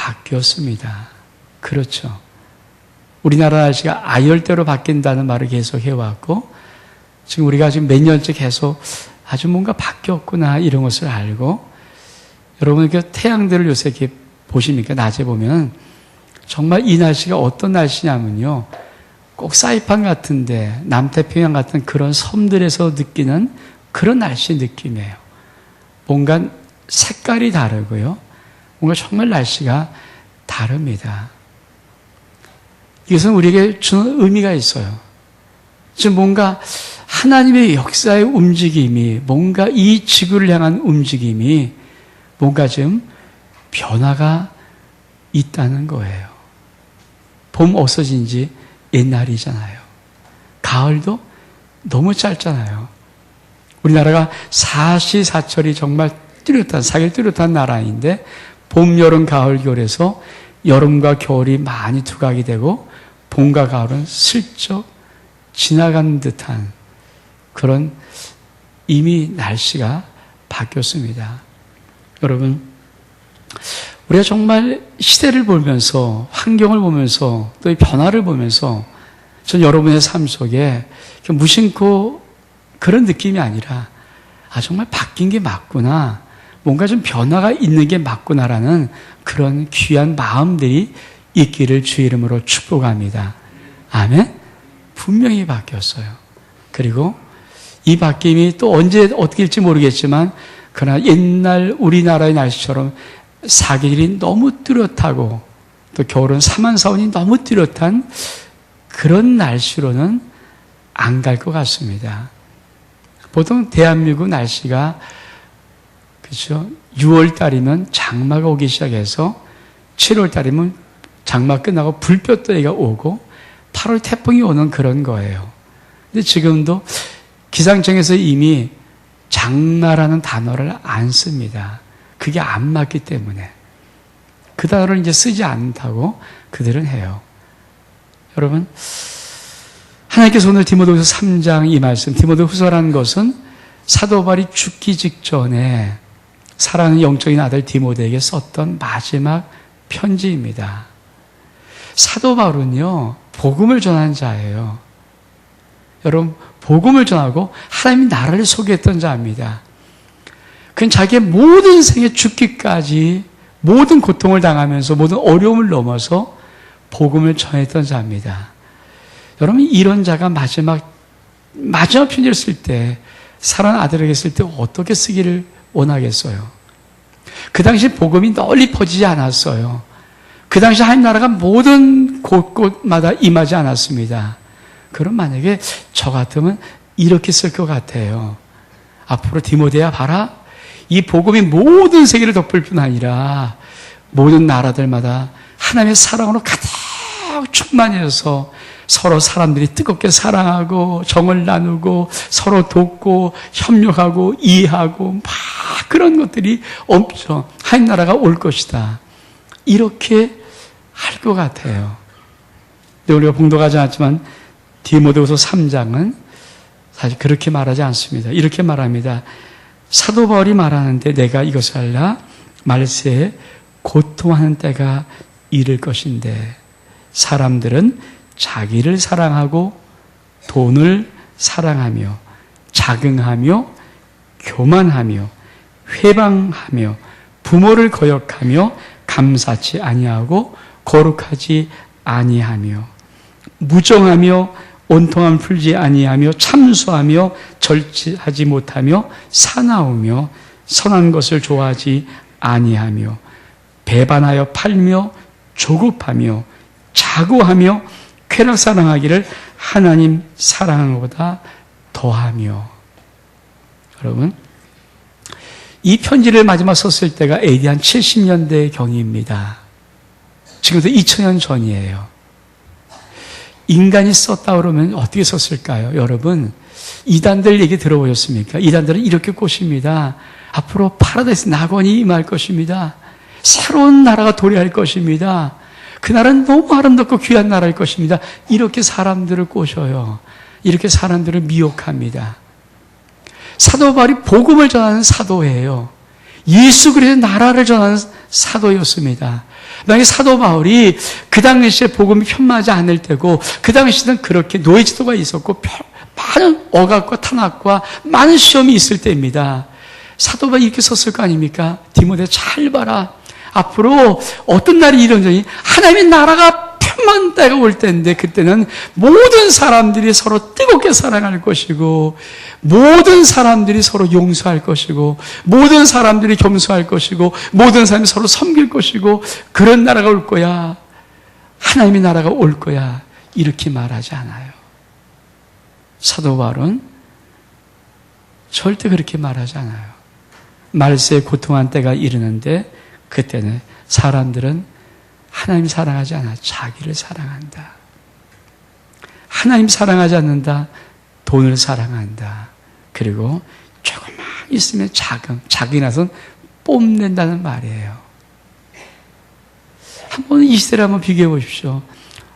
바뀌었습니다. 그렇죠. 우리나라 날씨가 아열대로 바뀐다는 말을 계속 해왔고, 지금 우리가 지금 몇 년째 계속 아주 뭔가 바뀌었구나 이런 것을 알고, 여러분 그 태양들을 요새 이렇게 보십니까? 낮에 보면 정말 이 날씨가 어떤 날씨냐면요, 꼭 사이판 같은데 남태평양 같은 그런 섬들에서 느끼는 그런 날씨 느낌이에요. 뭔가 색깔이 다르고요, 뭔가 정말 날씨가 다릅니다. 이것은 우리에게 주는 의미가 있어요. 지금 뭔가 하나님의 역사의 움직임이, 뭔가 이 지구를 향한 움직임이 뭔가 좀 변화가 있다는 거예요. 봄 없어진 지 옛날이잖아요. 가을도 너무 짧잖아요. 우리나라가 사시사철이 정말 뚜렷한, 사계절 뚜렷한 나라인데, 봄, 여름, 가을, 겨울에서 여름과 겨울이 많이 두각이 되고 봄과 가을은 슬쩍 지나간 듯한 그런 이미 날씨가 바뀌었습니다. 여러분, 우리가 정말 시대를 보면서, 환경을 보면서, 또 이 변화를 보면서 전 여러분의 삶 속에 무심코 그런 느낌이 아니라, 아, 정말 바뀐 게 맞구나, 뭔가 좀 변화가 있는 게 맞구나라는 그런 귀한 마음들이 있기를 주 이름으로 축복합니다. 아멘? 분명히 바뀌었어요. 그리고 이 바뀜이 또 언제 어떻게 될지 모르겠지만, 그러나 옛날 우리나라의 날씨처럼 사계절이 너무 뚜렷하고 또 겨울은 사만사온이 너무 뚜렷한 그런 날씨로는 안 갈 것 같습니다. 보통 대한민국 날씨가, 그렇죠, 6월 달이면 장마가 오기 시작해서 7월 달이면 장마 끝나고 불볕더위가 오고 8월 태풍이 오는 그런 거예요. 근데 지금도 기상청에서 이미 장마라는 단어를 안 씁니다. 그게 안 맞기 때문에. 그 단어를 이제 쓰지 않다고 그들은 해요. 여러분, 하나님께서 오늘 디모데후서 3장 이 말씀, 디모데후서라는 것은 사도 바울이 죽기 직전에 사랑하는 영적인 아들 디모데에게 썼던 마지막 편지입니다. 사도 바울은요, 복음을 전한 자예요. 여러분, 복음을 전하고 하나님의 나라를 소개했던 자입니다. 그는 자기의 모든 생에 죽기까지 모든 고통을 당하면서 모든 어려움을 넘어서 복음을 전했던 자입니다. 여러분, 이런 자가 마지막 편지를 쓸 때, 사랑하는 아들에게 쓸 때 어떻게 쓰기를 원하겠어요? 그 당시 복음이 널리 퍼지지 않았어요. 그 당시 하나님 나라가 모든 곳곳마다 임하지 않았습니다. 그럼 만약에 저 같으면 이렇게 쓸 것 같아요. 앞으로 디모데야, 봐라, 이 복음이 모든 세계를 덮을 뿐 아니라 모든 나라들마다 하나님의 사랑으로 가득 충만해서 서로 사람들이 뜨겁게 사랑하고 정을 나누고 서로 돕고 협력하고 이해하고 막 그런 것들이 엄청 하나님 나라가 올 것이다, 이렇게 할 것 같아요. 근데 우리가 봉독하지 않았지만 디모데후서 3장은 사실 그렇게 말하지 않습니다. 이렇게 말합니다. 사도 바울이 말하는데 내가 이것을 알라, 말세에 고통하는 때가 이를 것인데 사람들은 자기를 사랑하고 돈을 사랑하며 자긍하며 교만하며 회방하며 부모를 거역하며 감사치 아니하고 거룩하지 아니하며 무정하며 온통함을 풀지 아니하며 참수하며 절제하지 못하며 사나우며 선한 것을 좋아하지 아니하며 배반하여 팔며 조급하며 자고하며 쾌락 사랑하기를 하나님 사랑하는 것보다 더하며. 여러분, 이 편지를 마지막 썼을 때가 AD 한 70년대 경입니다. 지금부터 2000년 전이에요. 인간이 썼다 그러면 어떻게 썼을까요? 여러분, 이단들 얘기 들어보셨습니까? 이단들은 이렇게 꼬십니다. 앞으로 파라다이스 낙원이 임할 것입니다. 새로운 나라가 도래할 것입니다. 그 나라는 너무 아름답고 귀한 나라일 것입니다. 이렇게 사람들을 꼬셔요. 이렇게 사람들을 미혹합니다. 사도 바울이 복음을 전하는 사도예요. 예수 그리스도의 나라를 전하는 사도였습니다. 만약에 사도 바울이 그 당시에 복음이 편마지 않을 때고 그 당시에는 그렇게 노예지도가 있었고 많은 억압과 탄압과 많은 시험이 있을 때입니다. 사도 바울이 이렇게 썼을 거 아닙니까? 디모데 잘 봐라. 앞으로 어떤 날이 일어나니 하나님의 나라가 편만 때가 올 때인데 그때는 모든 사람들이 서로 뜨겁게 사랑할 것이고 모든 사람들이 서로 용서할 것이고 모든 사람들이 겸손할 것이고 모든 사람이 서로 섬길 것이고 그런 나라가 올 거야. 하나님의 나라가 올 거야. 이렇게 말하지 않아요. 사도 바울은 절대 그렇게 말하지 않아요. 말세에 고통한 때가 이르는데 그때는 사람들은 하나님 사랑하지 않아 자기를 사랑한다. 하나님 사랑하지 않는다. 돈을 사랑한다. 그리고 조금만 있으면 자기 나선 뽐낸다는 말이에요. 한번 이 시대를 한번 비교해 보십시오.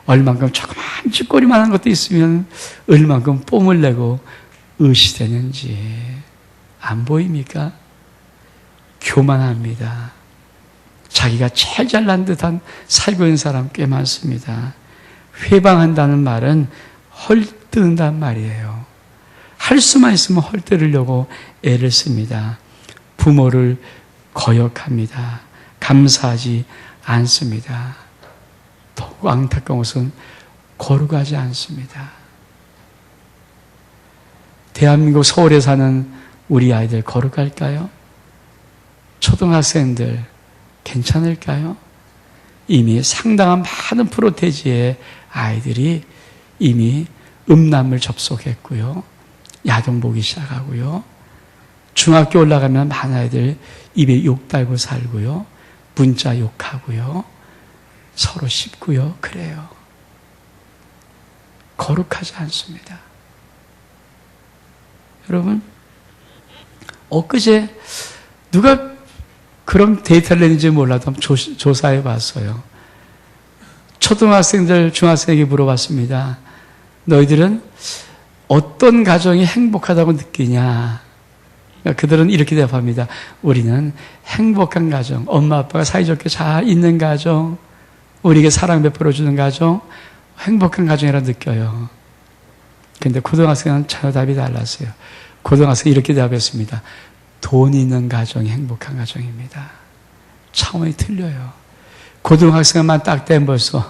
얼만큼 조그만 찌꺼리만한 것도 있으면 얼만큼 뽐을 내고 의시되는지 안 보입니까? 교만합니다. 자기가 제일 잘난 듯한 살고 있는 사람 꽤 많습니다. 회방한다는 말은 헐뜯는다는 말이에요. 할 수만 있으면 헐뜯으려고 애를 씁니다. 부모를 거역합니다. 감사하지 않습니다. 더욱 안타까운 것은 거룩하지 않습니다. 대한민국 서울에 사는 우리 아이들 거룩할까요? 초등학생들 괜찮을까요? 이미 상당한 많은 프로테지의 아이들이 이미 음란물 접속했고요. 야동 보기 시작하고요. 중학교 올라가면 많은 아이들 입에 욕 달고 살고요. 문자 욕하고요. 서로 씹고요. 그래요. 거룩하지 않습니다. 여러분, 엊그제 누가 그런 데이터를 냈는지 몰라도 한번 조사해 봤어요. 초등학생들, 중학생에게 물어봤습니다. 너희들은 어떤 가정이 행복하다고 느끼냐? 그들은 이렇게 대답합니다. 우리는 행복한 가정, 엄마 아빠가 사이좋게 잘 있는 가정, 우리에게 사랑 베풀어주는 가정, 행복한 가정이라 느껴요. 근데 고등학생은 전혀 답이 달랐어요. 고등학생이 이렇게 대답했습니다. 돈 있는 가정이 행복한 가정입니다. 차원이 틀려요. 고등학생만 딱 되면 벌써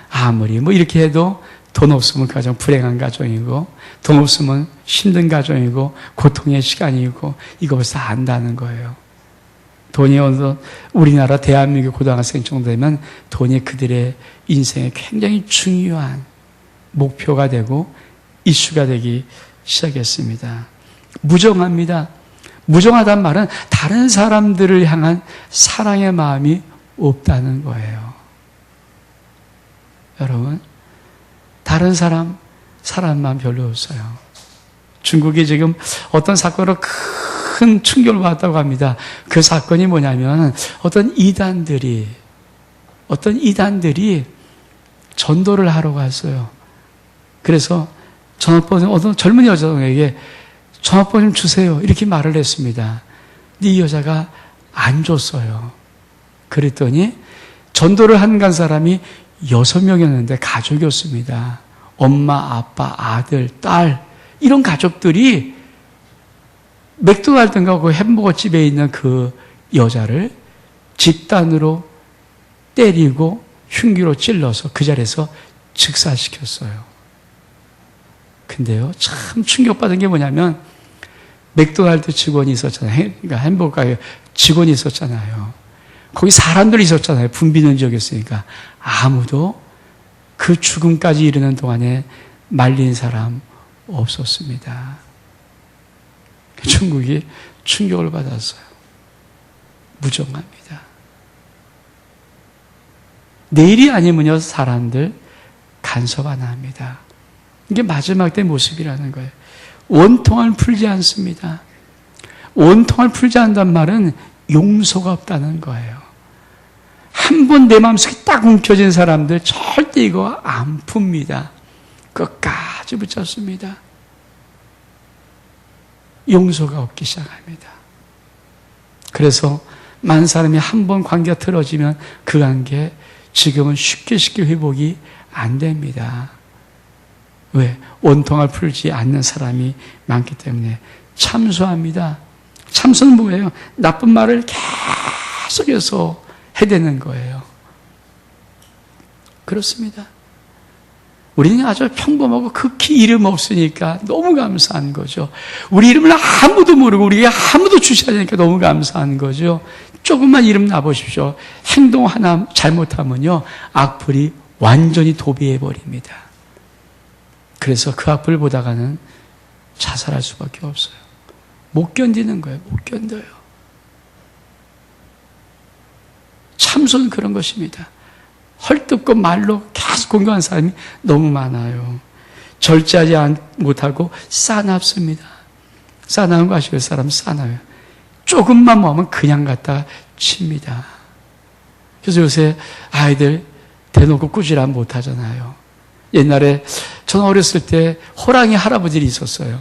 아무리 뭐 이렇게 해도 돈 없으면 가정 불행한 가정이고 돈 없으면 힘든 가정이고 고통의 시간이고 이거 벌써 안다는 거예요. 돈이 어느 우리나라 대한민국 고등학생 정도 되면 돈이 그들의 인생에 굉장히 중요한 목표가 되고 이슈가 되기 시작했습니다. 무정합니다. 무정하단 말은 다른 사람들을 향한 사랑의 마음이 없다는 거예요. 여러분, 다른 사람만 별로 없어요. 중국이 지금 어떤 사건으로 큰 충격을 받았다고 합니다. 그 사건이 뭐냐면 어떤 이단들이 전도를 하러 갔어요. 그래서 전화번호 어떤 젊은 여자에게 전화번호 좀 주세요. 이렇게 말을 했습니다. 근데 이 여자가 안 줬어요. 그랬더니 전도를 간 사람이 6명이었는데 가족이었습니다. 엄마, 아빠, 아들, 딸 이런 가족들이 맥도날드인가 그 햄버거 집에 있는 그 여자를 집단으로 때리고 흉기로 찔러서 그 자리에서 즉사시켰어요. 근데요, 참 충격받은 게 뭐냐면 맥도날드 직원이 있었잖아요. 그러니까 햄버거 가게 직원이 있었잖아요. 거기 사람들이 있었잖아요. 붐비는 지역이었으니까. 아무도 그 죽음까지 이르는 동안에 말린 사람 없었습니다. 중국이 충격을 받았어요. 무정합니다. 내일이 아니면요, 사람들 간섭 안 합니다. 이게 마지막 때 모습이라는 거예요. 원통을 풀지 않습니다. 원통을 풀지 않는다는 말은 용서가 없다는 거예요. 한 번 내 마음속에 딱 움켜진 사람들 절대 이거 안 풉니다. 끝까지 붙잡습니다. 용서가 없기 시작합니다. 그래서 많은 사람이 한 번 관계가 틀어지면 그 관계 지금은 쉽게 회복이 안 됩니다. 왜? 원통을 풀지 않는 사람이 많기 때문에 참소합니다. 참소는 뭐예요? 나쁜 말을 계속해서 해대는 거예요. 그렇습니다. 우리는 아주 평범하고 극히 이름 없으니까 너무 감사한 거죠. 우리 이름을 아무도 모르고 우리에게 아무도 주셔야 되니까 너무 감사한 거죠. 조금만 이름 놔보십시오. 행동 하나 잘못하면요, 악플이 완전히 도배해버립니다. 그래서 그 악플 보다가는 자살할 수밖에 없어요. 못 견디는 거예요. 못 견뎌요. 참소는 그런 것입니다. 헐뜯고 말로 계속 공격하는 사람이 너무 많아요. 절제하지 못하고 싸납습니다. 싸나운 거 아시고 사람 싸나요. 조금만 뭐하면 그냥 갖다 칩니다. 그래서 요새 아이들 대놓고 꾸지람 못하잖아요. 옛날에 저는 어렸을 때 호랑이 할아버지들이 있었어요.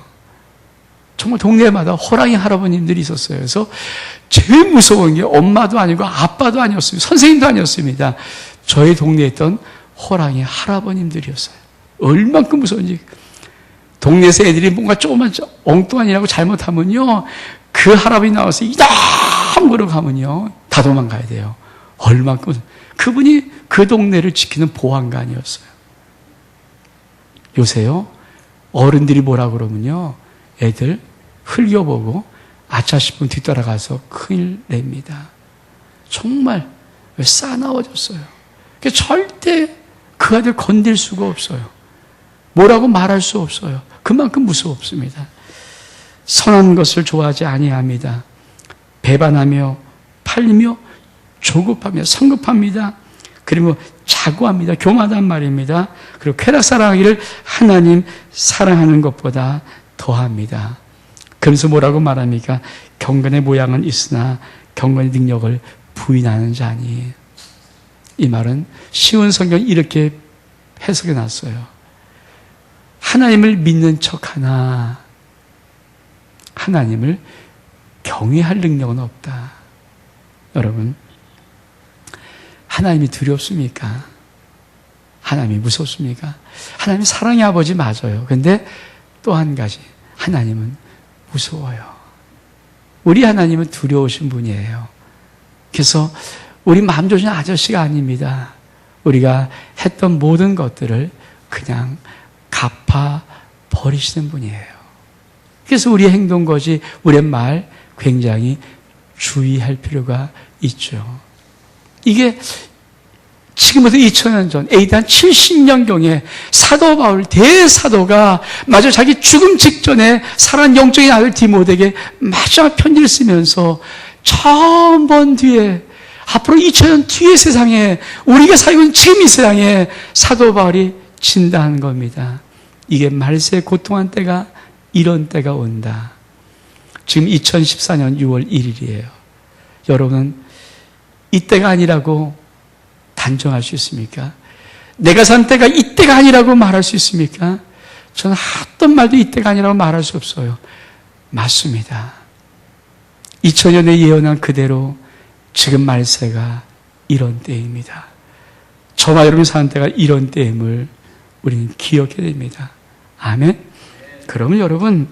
정말 동네마다 호랑이 할아버님들이 있었어요. 그래서 제일 무서운 게 엄마도 아니고 아빠도 아니었습니다. 선생님도 아니었습니다. 저희 동네에 있던 호랑이 할아버님들이었어요. 얼만큼 무서운지. 동네에서 애들이 뭔가 조금만 엉뚱한 일하고 잘못하면요, 그 할아버지 나와서 이담 그러고 가면요, 다 도망가야 돼요. 얼만큼. 그분이 그 동네를 지키는 보안관이었어요. 요새요, 어른들이 뭐라 그러면요, 애들 흘겨보고 아차 싶으면 뒤따라가서 큰일 냅니다. 정말 싸나워졌어요. 절대 그 아들 건들 수가 없어요. 뭐라고 말할 수 없어요. 그만큼 무섭습니다. 선한 것을 좋아하지 아니합니다. 배반하며 팔리며 조급하며 성급합니다. 그리고 자고합니다. 교만한 말입니다. 그리고 쾌락 사랑하기를 하나님 사랑하는 것보다 더합니다. 그러면서 뭐라고 말합니까? 경건의 모양은 있으나 경건의 능력을 부인하는 자니. 이 말은 쉬운 성경이 이렇게 해석해 놨어요. 하나님을 믿는 척하나 하나님을 경외할 능력은 없다. 여러분, 하나님이 두렵습니까? 하나님이 무섭습니까? 하나님 사랑의 아버지 맞아요. 근데 또 한 가지, 하나님은 무서워요. 우리 하나님은 두려우신 분이에요. 그래서 우리 마음 좋으신 아저씨가 아닙니다. 우리가 했던 모든 것들을 그냥 갚아 버리시는 분이에요. 그래서 우리의 행동 거지, 우리의 말 굉장히 주의할 필요가 있죠. 이게 지금부터 2000년 전, AD 한 70년경에 사도 바울, 대사도가 마저 자기 죽음 직전에 사랑하는 영적인 아들 디모데에게 마지막 편지를 쓰면서 처음 본 뒤에, 앞으로 2000년 뒤의 세상에, 우리가 살고 있는 지금 이 세상에 사도 바울이 진단한 겁니다. 이게 말세에 고통한 때가 이런 때가 온다. 지금 2014년 6월 1일이에요. 여러분은 이때가 아니라고 단정할 수 있습니까? 내가 산 때가 이때가 아니라고 말할 수 있습니까? 저는 어떤 말도 이때가 아니라고 말할 수 없어요. 맞습니다. 2000년에 예언한 그대로 지금 말세가 이런 때입니다. 저와 여러분이 사는 때가 이런 때임을 우리는 기억해야 됩니다. 아멘? 그러면 여러분,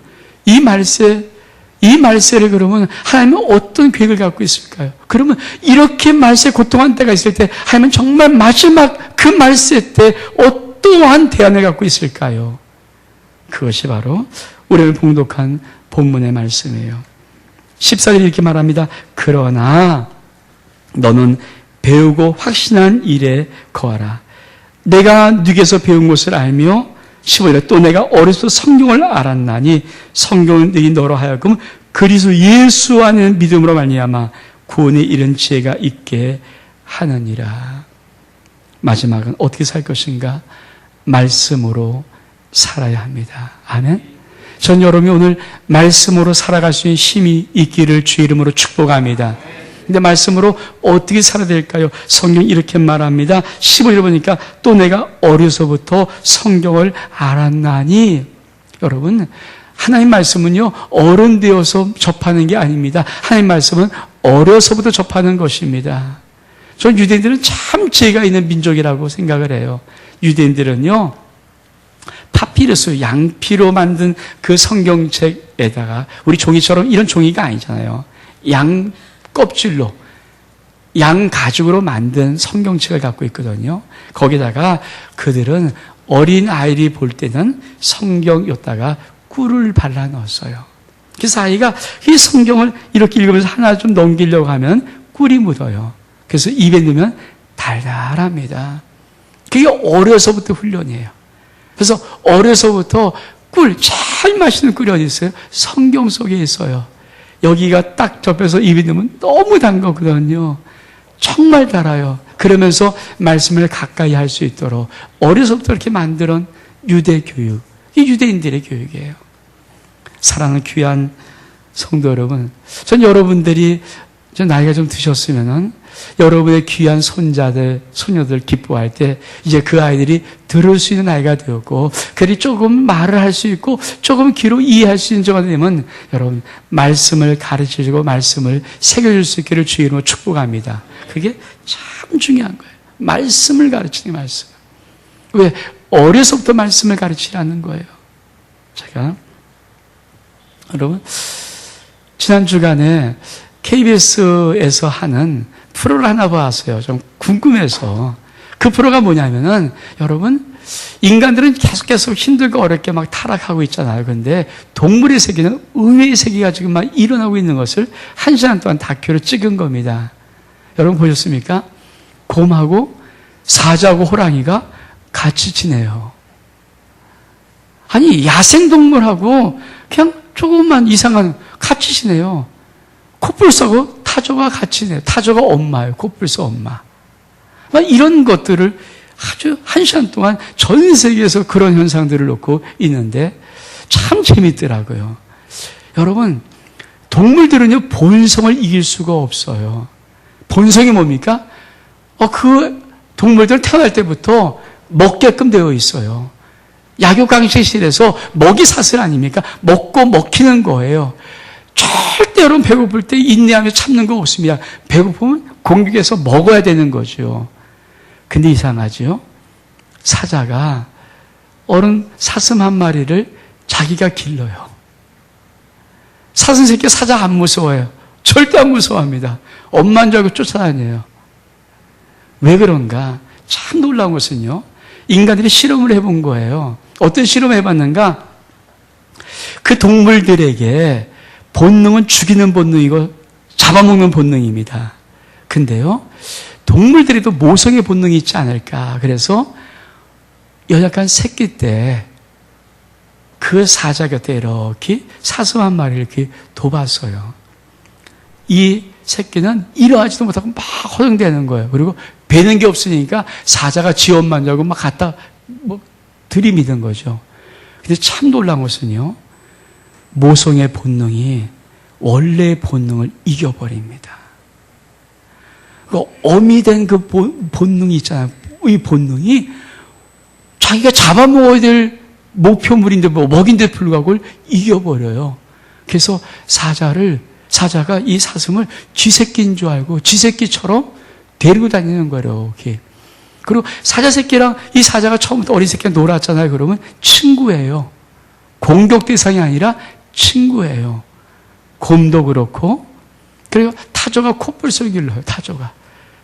이 말세를 그러면 하나님은 어떤 계획을 갖고 있을까요? 그러면 이렇게 말세 고통한 때가 있을 때 하나님은 정말 마지막 그 말세 때 어떠한 대안을 갖고 있을까요? 그것이 바로 우리를 봉독한 본문의 말씀이에요. 14절 이렇게 말합니다. 그러나 너는 배우고 확신한 일에 거하라. 내가 네게서 배운 것을 알며 15절에 또 내가 어렸을 때 성경을 알았나니 성경은 너희 너로 하여금 그리스도 예수 안에 믿음으로 말미암아 구원에 이른 지혜가 있게 하느니라. 마지막은 어떻게 살 것인가? 말씀으로 살아야 합니다. 아멘. 전 여러분이 오늘 말씀으로 살아갈 수 있는 힘이 있기를 주의 이름으로 축복합니다. 근데 말씀으로 어떻게 살아야 될까요? 성경이 이렇게 말합니다. 15절 보니까 또 내가 어려서부터 성경을 알았나니. 여러분, 하나님 말씀은요, 어른 되어서 접하는 게 아닙니다. 하나님 말씀은 어려서부터 접하는 것입니다. 전 유대인들은 참 지혜가 있는 민족이라고 생각을 해요. 유대인들은요, 파피루스, 양피로 만든 그 성경책에다가, 우리 종이처럼 이런 종이가 아니잖아요. 양 껍질로, 양 가죽으로 만든 성경책을 갖고 있거든요. 거기다가 그들은 어린 아이를 볼 때는 성경 였다가 꿀을 발라 넣었어요. 그래서 아이가 이 성경을 이렇게 읽으면서 하나 좀 넘기려고 하면 꿀이 묻어요. 그래서 입에 넣으면 달달합니다. 그게 어려서부터 훈련이에요. 그래서 어려서부터 꿀, 제일 맛있는 꿀이 어디 있어요? 성경 속에 있어요. 여기가 딱 접해서 입에 넣으면 너무 단 거거든요. 정말 달아요. 그러면서 말씀을 가까이 할 수 있도록 어려서부터 이렇게 만들어 유대 교육. 이 유대인들의 교육이에요. 사랑하는 귀한 성도 여러분, 전 여러분들이 나이가 좀 드셨으면은 여러분의 귀한 손자들, 소녀들 기뻐할 때 이제 그 아이들이 들을 수 있는 나이가 되었고, 그들이 조금 말을 할 수 있고 조금 귀로 이해할 수 있는 정도가 되면 여러분 말씀을 가르쳐주고 말씀을 새겨줄 수 있기를 주의 이름으로 축복합니다. 그게 참 중요한 거예요. 말씀을 가르치는 게 말씀. 왜? 어려서부터 말씀을 가르치라는 거예요. 제가 여러분 지난 주간에 KBS에서 하는 프로를 하나 봤어요. 좀 궁금해서. 그 프로가 뭐냐면은 여러분 인간들은 계속 힘들고 어렵게 막 타락하고 있잖아요. 그런데 동물의 세계는 의외의 세계가 지금 막 일어나고 있는 것을 1시간 동안 다큐를 찍은 겁니다. 여러분 보셨습니까? 곰하고 사자하고 호랑이가 같이 지내요. 아니 야생동물하고 그냥 조금만 이상한 같이 지내요. 코뿔소하고 타조가 같이 지내요. 타조가 엄마예요. 코뿔소 엄마. 이런 것들을 아주 1시간 동안 전 세계에서 그런 현상들을 놓고 있는데 참 재밌더라고요. 여러분 동물들은요 본성을 이길 수가 없어요. 본성이 뭡니까? 그 동물들 태어날 때부터 먹게끔 되어 있어요. 약육강식실에서 먹이 사슬 아닙니까? 먹고 먹히는 거예요. 절대 여러분 배고플 때 인내하며 참는 거 없습니다. 배고프면 공격해서 먹어야 되는 거죠. 근데 이상하죠? 사자가 어른 사슴 한 마리를 자기가 길러요. 사슴 새끼 사자 안 무서워해요. 절대 안 무서워합니다. 엄마인 줄 알고 쫓아다녀요. 왜 그런가? 참 놀라운 것은요. 인간들이 실험을 해본 거예요. 어떤 실험을 해봤는가? 그 동물들에게 본능은 죽이는 본능이고 잡아먹는 본능입니다. 근데요, 동물들에도 모성의 본능이 있지 않을까. 그래서 연약한 새끼 때 그 사자 곁에 이렇게 사슴 한 마리를 이렇게 둬봤어요. 이 새끼는 일어나지도 못하고 막 허둥대는 거예요. 그리고 배는 게 없으니까 사자가 지 엄마인 줄 알고 막 갖다 들이미는 거죠. 근데 참 놀라운 것은요, 모성의 본능이 원래의 본능을 이겨버립니다. 그 어미 된 그 본능이 있잖아요. 이 본능이 자기가 잡아먹어야 될 목표물인데 먹인데 불구하고 이겨버려요. 그래서 사자가 이 사슴을 쥐새끼인 줄 알고 쥐새끼처럼 데리고 다니는 거예요. 이렇게. 그리고 사자 새끼랑 이 사자가 처음부터 어린 새끼가 놀았잖아요. 그러면 친구예요. 공격 대상이 아니라 친구예요. 곰도 그렇고. 그리고 타조가 코뿔소를 길러요.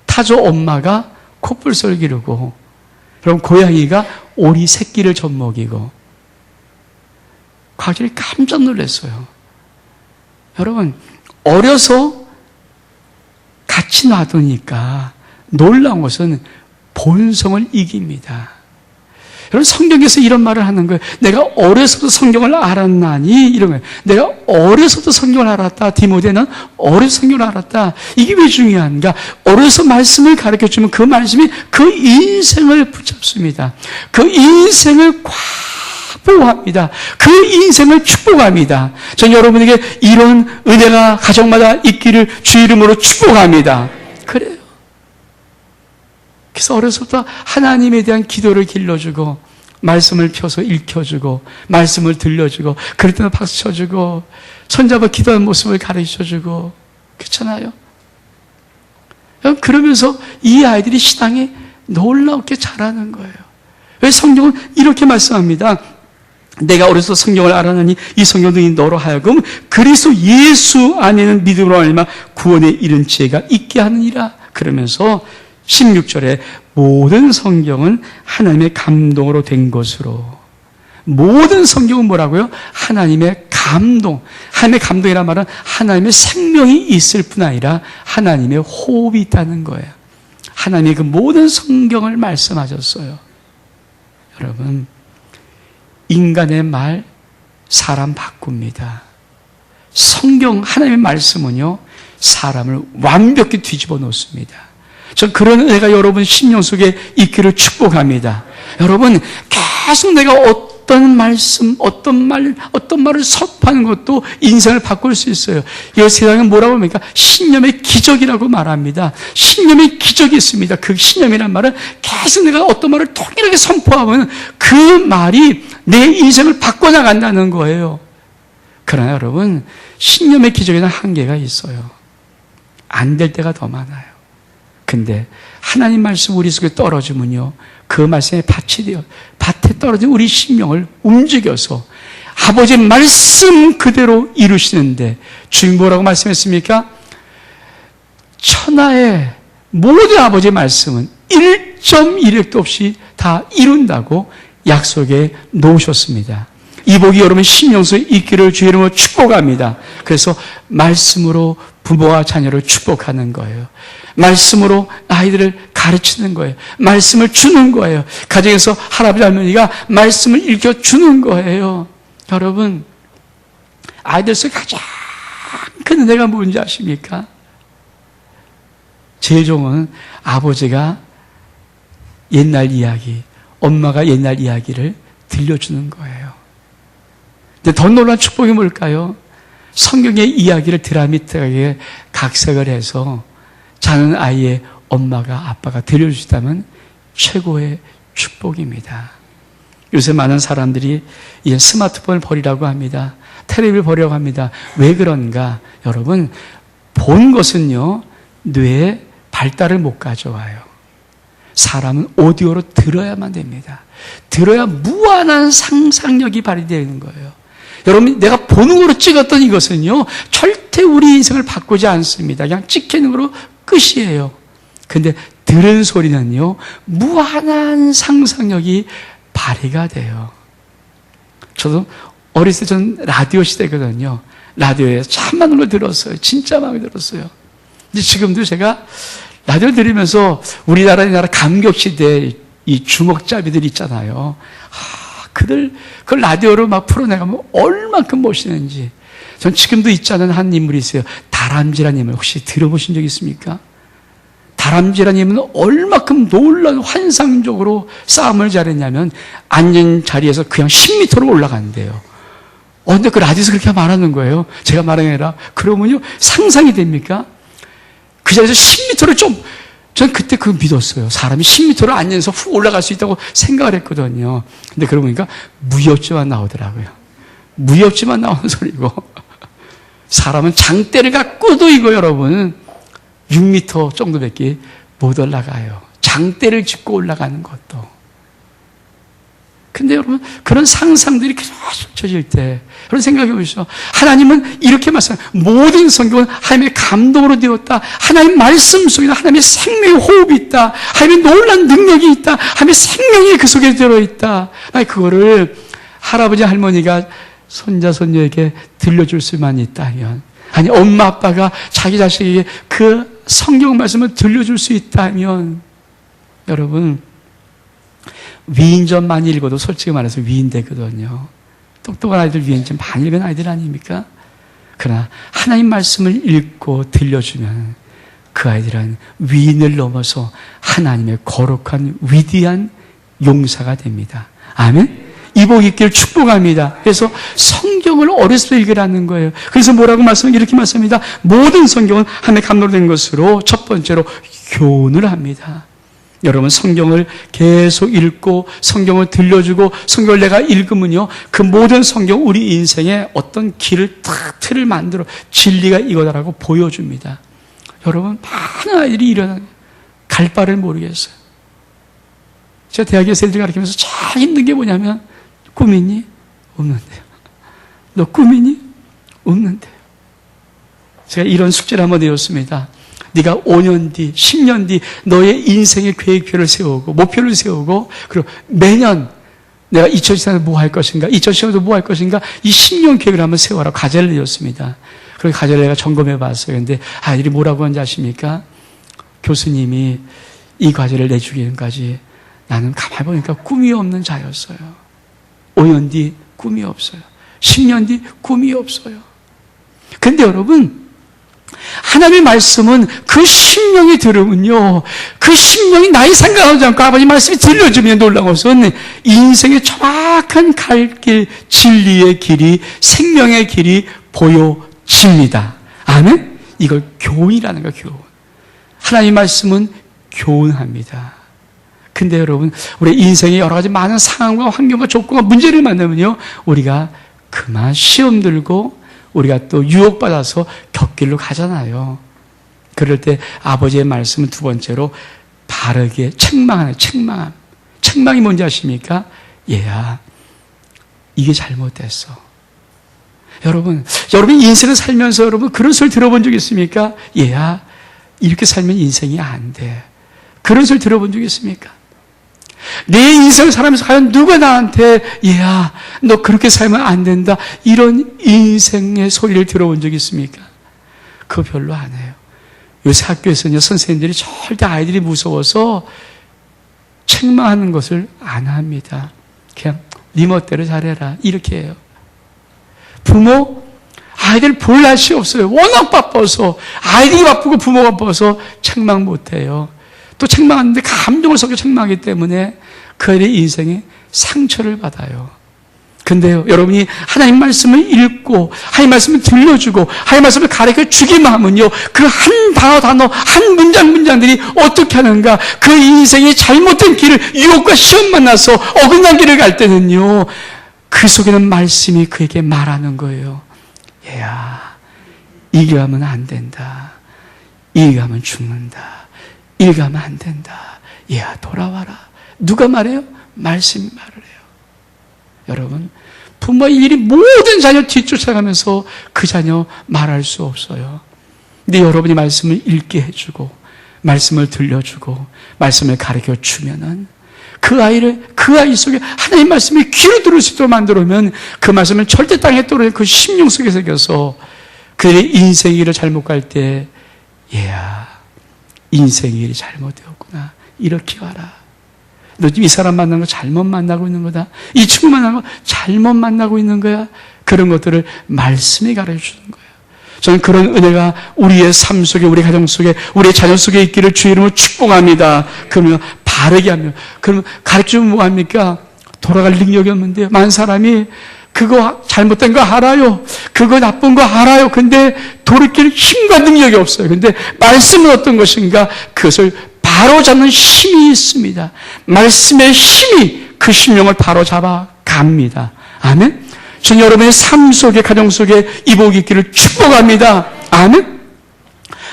타조 엄마가 코뿔소를 기르고, 그럼 고양이가 오리 새끼를 젖먹이고. 과거에 깜짝 놀랐어요. 여러분, 어려서 같이 놔두니까 놀라운 것은 본성을 이깁니다. 여러분, 성경에서 이런 말을 하는 거예요. 내가 어려서부터 성경을 알았나니? 이런 거예요. 내가 어려서부터 성경을 알았다. 디모데는 어려서 성경을 알았다. 이게 왜 중요한가? 어려서 말씀을 가르쳐주면 그 말씀이 그 인생을 붙잡습니다. 그 인생을 꽉 보호합니다. 그 인생을 축복합니다. 전 여러분에게 이런 은혜가 가정마다 있기를 주 이름으로 축복합니다. 그래요. 그래서 어려서부터 하나님에 대한 기도를 길러주고 말씀을 펴서 읽혀주고 말씀을 들려주고 그럴 때는 박수 쳐주고 손잡아 기도하는 모습을 가르쳐주고 그렇잖아요. 그러면서 이 아이들이 신앙이 놀랍게 자라는 거예요. 왜 성경은 이렇게 말씀합니다. 내가 어려서 성경을 알아내니 이 성경이 너로 하여금 그리스도 예수 안에는 믿음으로 말미암아 구원에 이른 지혜가 있게 하느니라. 그러면서 16절에 모든 성경은 하나님의 감동으로 된 것으로. 모든 성경은 뭐라고요? 하나님의 감동. 하나님의 감동이란 말은 하나님의 생명이 있을 뿐 아니라 하나님의 호흡이 있다는 거예요. 하나님이 그 모든 성경을 말씀하셨어요. 여러분, 인간의 말, 사람 바꿉니다. 성경, 하나님의 말씀은요, 사람을 완벽히 뒤집어 놓습니다. 전 그런 은혜가 여러분 심령 속에 있기를 축복합니다. 여러분, 계속 내가 어떤 말씀, 어떤 말을 선포하는 것도 인생을 바꿀 수 있어요. 이 세상은 뭐라고 합니까? 신념의 기적이라고 말합니다. 신념의 기적이 있습니다. 그 신념이란 말은 계속 내가 어떤 말을 통일하게 선포하면 그 말이 내 인생을 바꿔나간다는 거예요. 그러나 여러분, 신념의 기적에는 한계가 있어요. 안 될 때가 더 많아요. 근데 하나님 말씀 우리 속에 떨어지면요, 그 말씀에 밭이 되어 밭에 떨어진 우리 심령을 움직여서 아버지의 말씀 그대로 이루시는데, 주님 뭐라고 말씀했습니까? 천하의 모든 아버지의 말씀은 1.1획도 없이 다 이룬다고 약속해 놓으셨습니다. 이 복이 여러분 심령 속에 있기를 주의 이름으로 축복합니다. 그래서 말씀으로 부모와 자녀를 축복하는 거예요. 말씀으로 아이들을 가르치는 거예요. 말씀을 주는 거예요. 가정에서 할아버지 할머니가 말씀을 읽혀주는 거예요. 여러분, 아이들 속에 가장 큰 은혜가 뭔지 아십니까? 제일 좋은 건 아버지가 옛날 이야기, 엄마가 옛날 이야기를 들려주는 거예요. 근데 더 놀라운 축복이 뭘까요? 성경의 이야기를 드라마틱하게 각색을 해서 자는 아이의 엄마가 아빠가 들려주시다면 최고의 축복입니다. 요새 많은 사람들이 이제 스마트폰을 버리라고 합니다. 텔레비를 버리라고 합니다. 왜 그런가? 여러분, 본 것은요, 뇌에 발달을 못 가져와요. 사람은 오디오로 들어야만 됩니다. 들어야 무한한 상상력이 발휘되는 거예요. 여러분, 내가 본능으로 찍었던 이것은요, 절대 우리 인생을 바꾸지 않습니다. 그냥 찍히는 거로 끝이에요. 근데 들은 소리는요, 무한한 상상력이 발휘가 돼요. 저도 어렸을 때 전 라디오 시대거든요. 라디오에 참 많은 걸 들었어요. 진짜 마음에 들었어요. 근데 지금도 제가 라디오 들으면서 우리나라 감격시대 이 주먹잡이들 있잖아요. 그들 그 라디오로 막 풀어내가면 얼만큼 멋있는지. 전 지금도 있지 않은 한 인물이 있어요. 다람쥐라는 인물 혹시 들어보신 적 있습니까? 다람쥐라는 인물은 얼만큼 놀라운 환상적으로 싸움을 잘했냐면 앉은 자리에서 그냥 10m로 올라간대요. 근데 그 라디오에서 그렇게 말하는 거예요. 제가 말한 게 아니라. 그러면요, 상상이 됩니까? 그 자리에서 10m를 전 그때 그거 믿었어요. 사람이 10m로 앉아서 훅 올라갈 수 있다고 생각을 했거든요. 근데 그러고 보니까 무협지만 나오더라고요. 무협지만 나오는 소리고. 사람은 장대를 갖고도 이거 여러분 6m 정도밖에 못 올라가요. 장대를 짚고 올라가는 것도. 근데 여러분, 그런 상상들이 계속 펼쳐질 때, 그런 생각해 보시죠. 하나님은 이렇게 말씀해요. 모든 성경은 하나님의 감동으로 되었다. 하나님 말씀 속에 하나님의 생명의 호흡이 있다. 하나님의 놀라운 능력이 있다. 하나님의 생명이 그 속에 들어있다. 그거를 할아버지 할머니가 손자 손녀에게 들려줄 수만 있다면, 아니 엄마 아빠가 자기 자식에게 그 성경 말씀을 들려줄 수 있다면, 여러분, 위인전 많이 읽어도 솔직히 말해서 위인 되거든요. 똑똑한 아이들 위인전 많이 읽은 아이들 아닙니까? 그러나 하나님 말씀을 읽고 들려주면 그 아이들은 위인을 넘어서 하나님의 거룩한 위대한 용사가 됩니다. 아멘? 이 복 있기를 축복합니다. 그래서 성경을 어렸을 때 읽으라는 거예요. 그래서 뭐라고 이렇게 말씀합니다. 모든 성경은 하나님의 감동된 것으로 첫 번째로 교훈을 합니다. 여러분 성경을 계속 읽고 성경을 들려주고 성경을 내가 읽으면요, 그 모든 성경 우리 인생에 어떤 길을 탁 틀을 만들어 진리가 이거다라고 보여줍니다. 여러분 많은 아이들이 갈 바를 모르겠어요. 제가 대학에서 애들 가르치면서 제일 힘든 게 뭐냐면, 꿈이니? 없는데요. 너 꿈이니? 없는데요. 제가 이런 숙제를 한번 내었습니다. 네가 5년 뒤, 10년 뒤 너의 인생의 계획표를 세우고 목표를 세우고, 그리고 매년 내가 2014년에 뭐 할 것인가, 2015년도 뭐 할 것인가, 이 10년 계획을 한번 세워라. 과제를 내었습니다. 그리고 과제를 내가 점검해 봤어요. 근데 아이들이 뭐라고 하는지 아십니까? 교수님이 이 과제를 내주기까지 나는 가만히 보니까 꿈이 없는 자였어요. 5년 뒤 꿈이 없어요. 10년 뒤 꿈이 없어요. 근데 여러분, 하나님의 말씀은 그 심령이 들으면요, 그 심령이 나이 상관하지 않고 아버지 말씀이 들려주면 놀라운 것은 인생의 정확한 갈 길, 진리의 길이, 생명의 길이 보여집니다. 아멘? 이걸 교훈이라는 거예요, 교훈. 하나님의 말씀은 교훈합니다. 근데 여러분, 우리 인생에 여러 가지 많은 상황과 환경과 조건과 문제를 만나면요, 우리가 그만 시험 들고 우리가 또 유혹받아서 곁길로 가잖아요. 그럴 때 아버지의 말씀은 두 번째로 바르게 책망하는, 책망함. 책망이 뭔지 아십니까? 얘야, 이게 잘못됐어. 여러분 인생을 살면서 여러분 그런 소리 들어본 적 있습니까? 얘야, 이렇게 살면 인생이 안 돼. 그런 소리 들어본 적 있습니까? 내 인생을 살면서 과연 누가 나한테 얘야, 너 그렇게 살면 안 된다, 이런 인생의 소리를 들어본 적 있습니까? 그거 별로 안 해요. 요새 학교에서는요, 선생님들이 절대 아이들이 무서워서 책망하는 것을 안 합니다. 그냥 네 멋대로 잘해라, 이렇게 해요. 부모, 아이들 볼 날씨 없어요. 워낙 바빠서. 아이들이 바쁘고 부모가 바빠서 책망 못해요. 또 책망하는데 감정을 섞여 책망하기 때문에 그 아이의 인생에 상처를 받아요. 근데요, 여러분이 하나님 말씀을 읽고 하나님 말씀을 들려주고 하나님 말씀을 가르쳐 주기만 하면요, 그 한 단어 한 문장들이 어떻게 하는가, 그 인생의 잘못된 길을 유혹과 시험 만나서 어긋난 길을 갈 때는요, 그 속에는 말씀이 그에게 말하는 거예요. 얘야, 이게 하면 안 된다. 이게 하면 죽는다. 이렇게 하면 안 된다. 얘야, 돌아와라. 누가 말해요? 말씀이 말을 해요. 여러분, 부모의 일이 모든 자녀 뒤쫓아가면서 그 자녀 말할 수 없어요. 근데 여러분이 말씀을 읽게 해주고 말씀을 들려주고 말씀을 가르쳐 주면은 그 아이 속에 하나님 말씀이 귀로 들을 수 있도록 만들어면 그 말씀을 절대 땅에 떨어져 그 심령 속에 새겨서 그의 인생의 길을 잘못 갈 때, 얘야, 인생의 길이 잘못되었구나, 이렇게 와라. 너 지금 이 사람 만나는 거 잘못 만나고 있는 거다. 이 친구 만나는 거 잘못 만나고 있는 거야. 그런 것들을 말씀이 가르쳐 주는 거예요. 저는 그런 은혜가 우리의 삶 속에, 우리 가정 속에, 우리의 자녀 속에 있기를 주의 이름으로 축복합니다. 그러면 바르게 하며, 그러면 가르치면 뭐합니까? 돌아갈 능력이 없는데요, 많은 사람이 그거 잘못된 거 알아요, 그거 나쁜 거 알아요. 근데 돌이킬 힘과 능력이 없어요. 근데 말씀은 어떤 것인가? 그것을 바로잡는 힘이 있습니다. 말씀의 힘이 그 심령을 바로잡아 갑니다. 아멘. 전 여러분의 삶 속에, 가정 속에 이 복이 있기를 축복합니다. 아멘.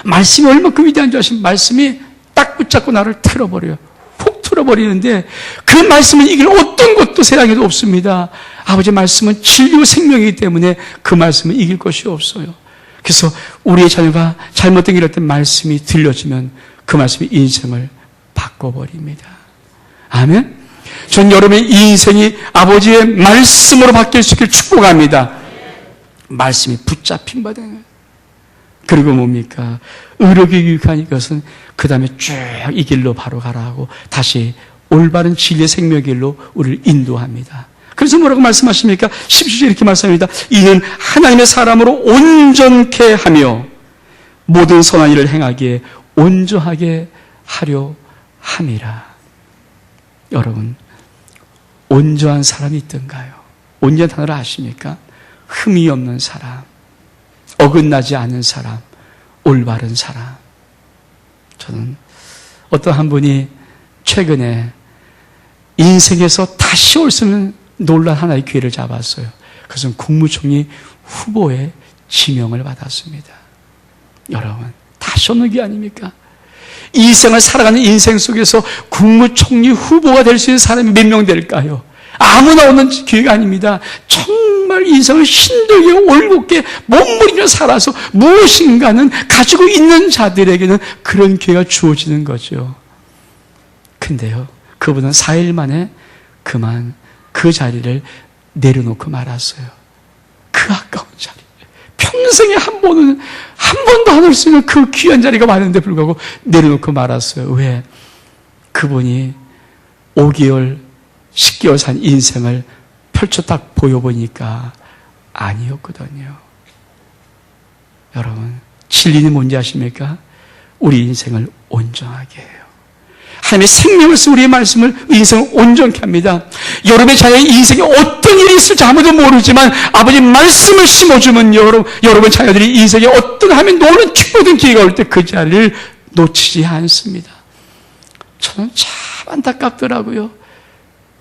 말씀이 얼마큼 위대한 줄 아십니까? 말씀이 딱 붙잡고 나를 틀어버려요. 훅 틀어버리는데 그 말씀을 이길 어떤 것도 세상에도 없습니다. 아버지 말씀은 진리고 생명이기 때문에 그 말씀을 이길 것이 없어요. 그래서 우리의 자녀가 잘못된 길을 할 때 말씀이 들려지면 그 말씀이 인생을 바꿔버립니다. 아멘. 전 여러분의 인생이 아버지의 말씀으로 바뀔 수 있기를 축복합니다. 말씀이 붙잡힌 바 되는 거예요. 그리고 뭡니까? 의롭게 유익한 것은 그 다음에 쭉 이 길로 바로 가라 하고 다시 올바른 진리의 생명의 길로 우리를 인도합니다. 그래서 뭐라고 말씀하십니까? 10주에 이렇게 말씀합니다. 이는 하나님의 사람으로 온전케 하며 모든 선한 일을 행하기에 온전하게 하려 함이라. 여러분, 온전한 사람이 있던가요? 온전한 단어를 아십니까? 흠이 없는 사람, 어긋나지 않은 사람, 올바른 사람. 저는 어떤 한 분이 최근에 인생에서 다시 올 수 있는 놀란 하나의 기회를 잡았어요. 그것은 국무총리 후보의 지명을 받았습니다. 여러분, 다시 오는 게 아닙니까? 이 생을 살아가는 인생 속에서 국무총리 후보가 될 수 있는 사람이 몇 명 될까요? 아무나 오는 기회가 아닙니다. 정말 인생을 힘들게 올곧게 몸부림쳐 살아서 무엇인가는 가지고 있는 자들에게는 그런 기회가 주어지는 거죠. 근데요, 그분은 4일 만에 그만 그 자리를 내려놓고 말았어요. 그 아까운 자리. 평생에 한 번도 안 올 수 있는 그 귀한 자리가 많은데 불구하고 내려놓고 말았어요. 왜? 그분이 5개월, 10개월 산 인생을 펼쳐 딱 보여보니까 아니었거든요. 여러분, 진리는 뭔지 아십니까? 우리 인생을 온전하게 해요. 하나님의 생명을 쓰 우리의 말씀을 인생을 온전케 합니다. 여러분의 자녀의 인생에 어떤 일이 있을지 아무도 모르지만 아버지 말씀을 심어주면 여러분 자녀들이 인생에 어떤 하면 노는 축복된 기회가 올 때 그 자리를 놓치지 않습니다. 저는 참 안타깝더라고요.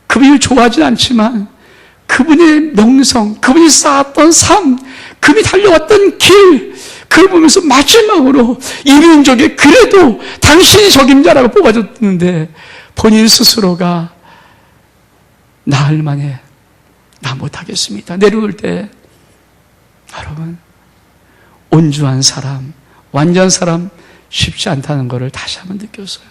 그분을 좋아하진 않지만 그분의 명성, 그분이 쌓았던 삶, 그분이 달려왔던 길, 그걸 보면서 마지막으로 이 민족에 그래도 당신이 적임자라고 뽑아줬는데 본인 스스로가 나흘 만에 나 못하겠습니다. 내려올 때 여러분, 온주한 사람, 완전한 사람 쉽지 않다는 것을 다시 한번 느꼈어요.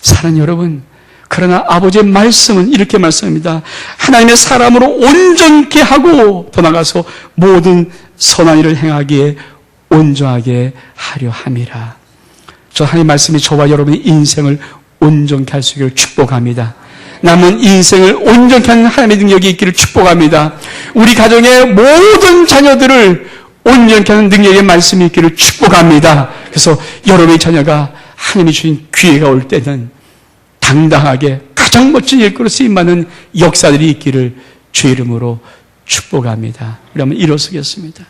사랑하는 여러분, 그러나 아버지의 말씀은 이렇게 말씀합니다. 하나님의 사람으로 온전케 하고 더 나아가서 모든 선한 일을 행하기에 온전하게 하려 함이라. 저 하나님의 말씀이 저와 여러분의 인생을 온전케 할 수 있기를 축복합니다. 남은 인생을 온전케 하는 하나님의 능력이 있기를 축복합니다. 우리 가정의 모든 자녀들을 온전케 하는 능력의 말씀이 있기를 축복합니다. 그래서 여러분의 자녀가 하나님이 주신 기회가 올 때는 당당하게 가장 멋진 일거로 쓰임받는 역사들이 있기를 주의 이름으로 축복합니다. 우리 한번 일어서겠습니다.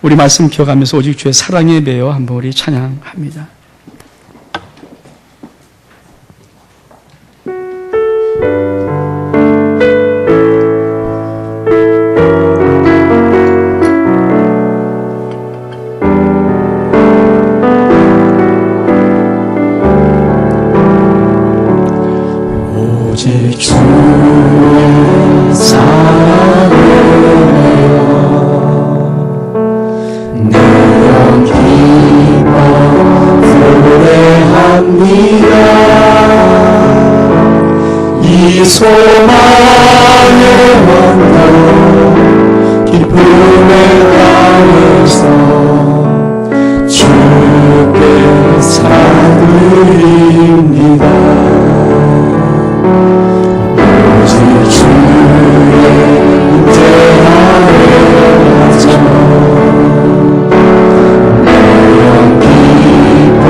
우리 말씀 기억하면서 오직 주의 사랑에 매여 한번 우리 찬양합니다. 오직 주의 사랑에 내 영 기뻐 노래합니다. 이 소망의 언덕 기쁨의 땅에서 주께 사드립니다. 오직 주의 인재 아래 갇혀 내 영 기뻐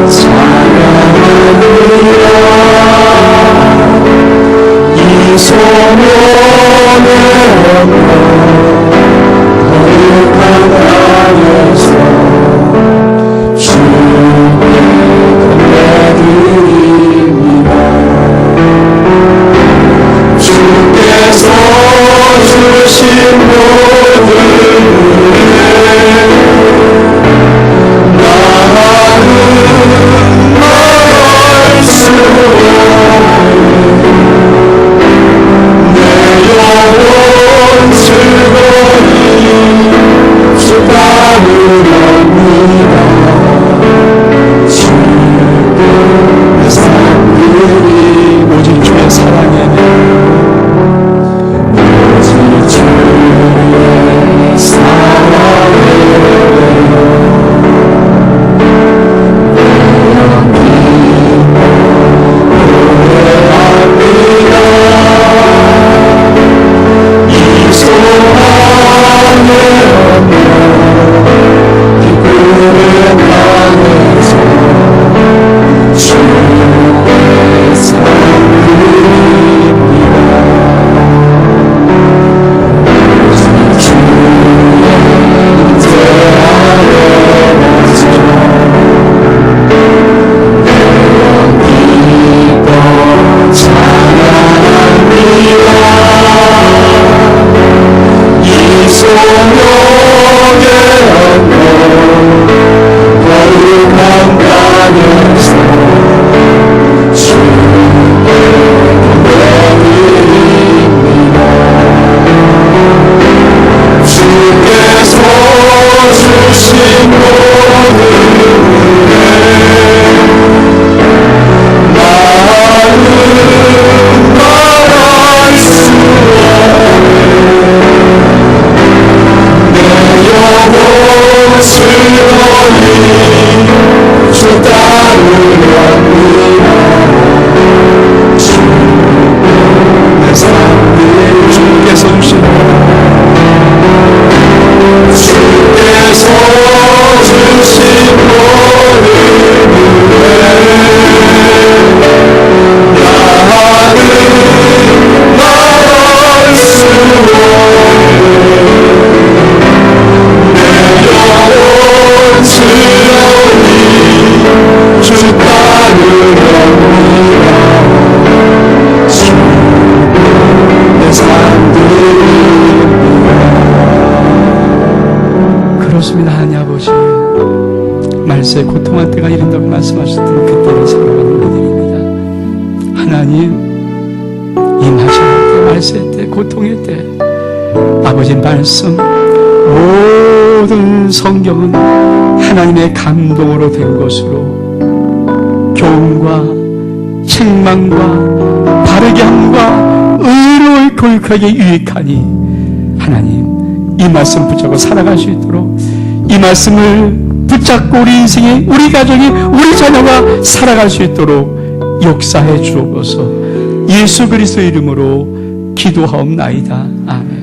찬양하리라. 이 소명의 언덕 거룩한 땅에서 주께 건네드립니다. 주께서 주신 모든 은혜 나는 말할 수 없네. 내 영혼 즐거이 주 따르렵니다. 주께 상들이 오직 주의 사랑에 오직 주의 사랑에 내 영 기뻐 노래합니다. 이 소망의 언덕 기쁨의 땅에서 주께 말세에 고통할 때가 이른다고 말씀하셨던 그때를 생각하는 우리들입니다. 하나님, 이 마지막 때, 말세 때, 고통의 때 아버지 말씀, 모든 성경은 하나님의 감동으로 된 것으로 교훈과 책망과 바르게 함과 의로 교육하게 유익하니 하나님, 이 말씀 붙잡고 살아갈 수 있도록 이 말씀을 붙잡고 우리 인생에, 우리 가정이, 우리 자녀가 살아갈 수 있도록 역사해 주옵소서. 예수 그리스도의 이름으로 기도하옵나이다. 아멘.